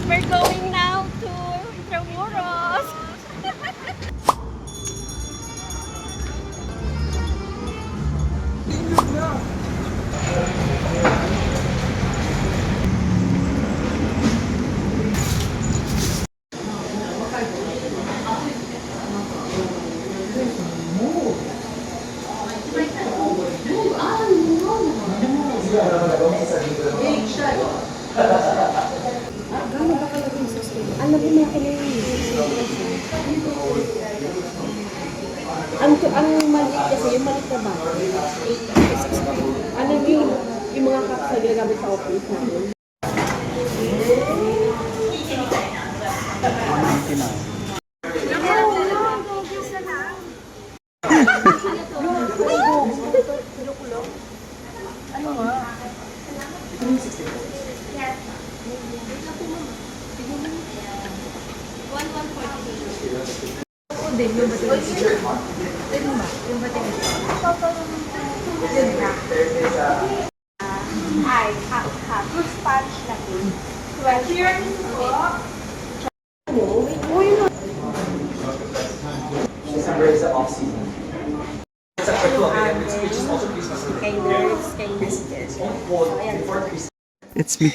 We're going now to Intramuros. Ano ba mga ang maliit kasi, yung maliit na ba? Ano yung mga cups na ginagamit sa office natin? Ano nga? 140. Oo din, yung batik. Ito ba? Yung batik. Ay, fruit punch na po. 12 years. December is the off season. It's a virtual event, which is also Christmas. Before Christmas. It's me.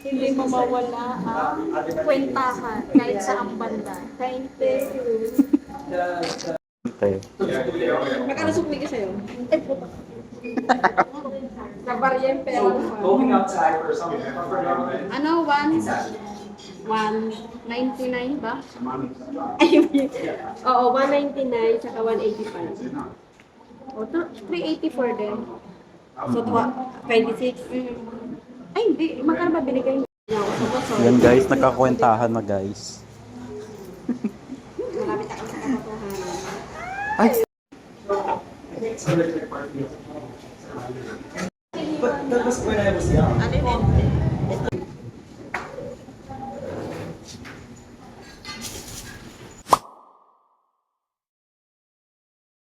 Hindi mo mawala ang kwentahan kahit sa ang banda. Thank you. Tayo. Magkano sukli ka sa'yo? Kabaryen pero Going outside for something. ano, 199 ba? Oo, 199 tsaka 185. O, 384 din. So, 26. Ay, hindi. Magkano ba binigay niyo? Yan guys, nagkakwentahan na guys. Malapit ako sa katotohanan. Ay! But that was when I was young. Ano yun?